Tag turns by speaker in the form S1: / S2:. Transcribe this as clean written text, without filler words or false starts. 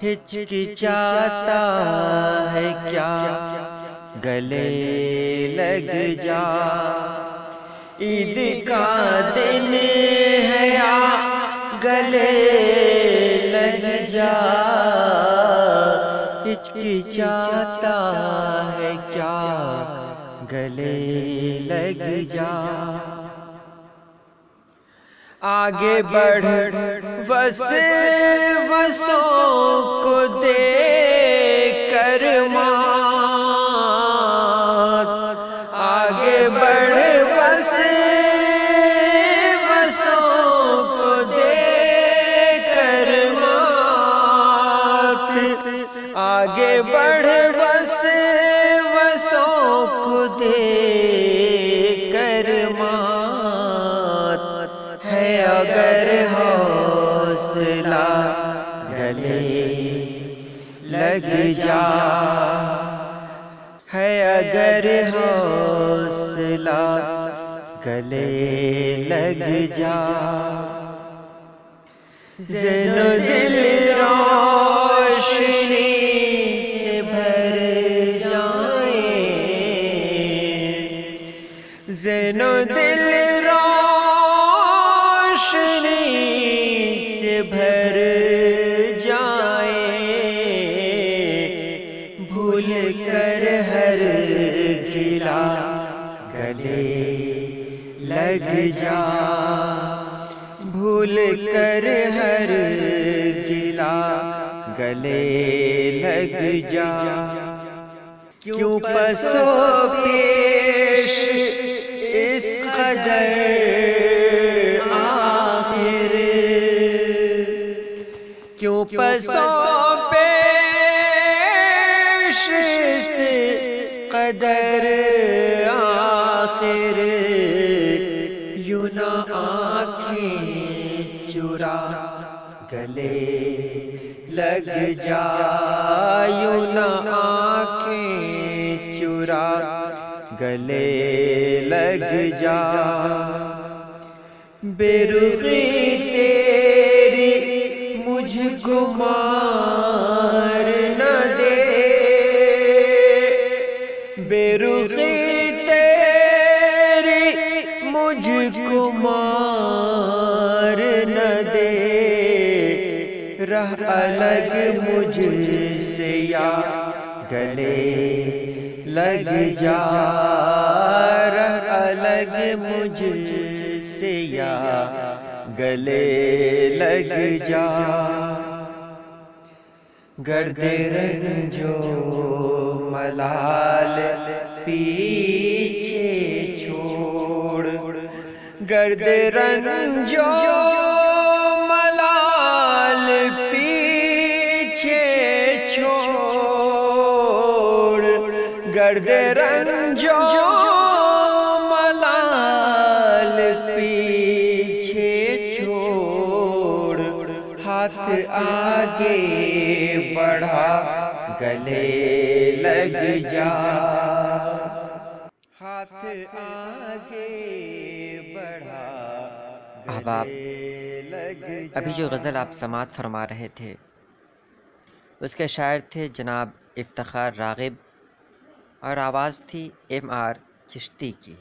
S1: ہچکچاتا ہے کیا گلے لگ جا، عید کا دن ہے یا گلے لگ جا، ہچکچاتا ہے کیا گلے لگ جا، آگے بڑھ وسوسوں کو دے کر مات، آگے بڑھ وسوسوں کو دے کر مات، آگے بڑھ وسوسوں کو دے کر مات، ہے اگر حوصلہ گلے لگ جا، ہے اگر حوصلہ گلے لگ جا، ذہن و دل روشنی سے بھر جائیں، ذہن و دل روشنی سے بھر جائیں، بھول کر ہر گلہ گلے لگ جا، بھول کر ہر گلہ گلے لگ جا، کیوں پس و پیش اس قدر آخر، کیوں پس و پیش اس قدر آخر، یوں نہ آنکھیں چرا گلے لگ جا، یوں نہ آنکھیں چرا گلے لگ جا، بے رخی تیری مجھ کو مار نہ دے، بے رخی تیری مجھ کو مار نہ دے، رہ الگ مجھ سے یا گلے لگ جا، رہ الگ مجھ سے یا گلے لگ جا، گرد رنج و ملال پیچھے چھوڑ، گرد رنج و ملال پیچھے چھوڑ، گرد رنج و ملال پیچھے چھوڑ، ہاتھ آگے بڑھا گلے لگ جا، ہاتھ آگے بڑھا
S2: احباب،
S1: گلے لگ جا۔
S2: ابھی جو غزل آپ سماعت فرما رہے تھے اس کے شاعر تھے جناب افتخار راغب، اور آواز تھی ایم آر چشتی کی۔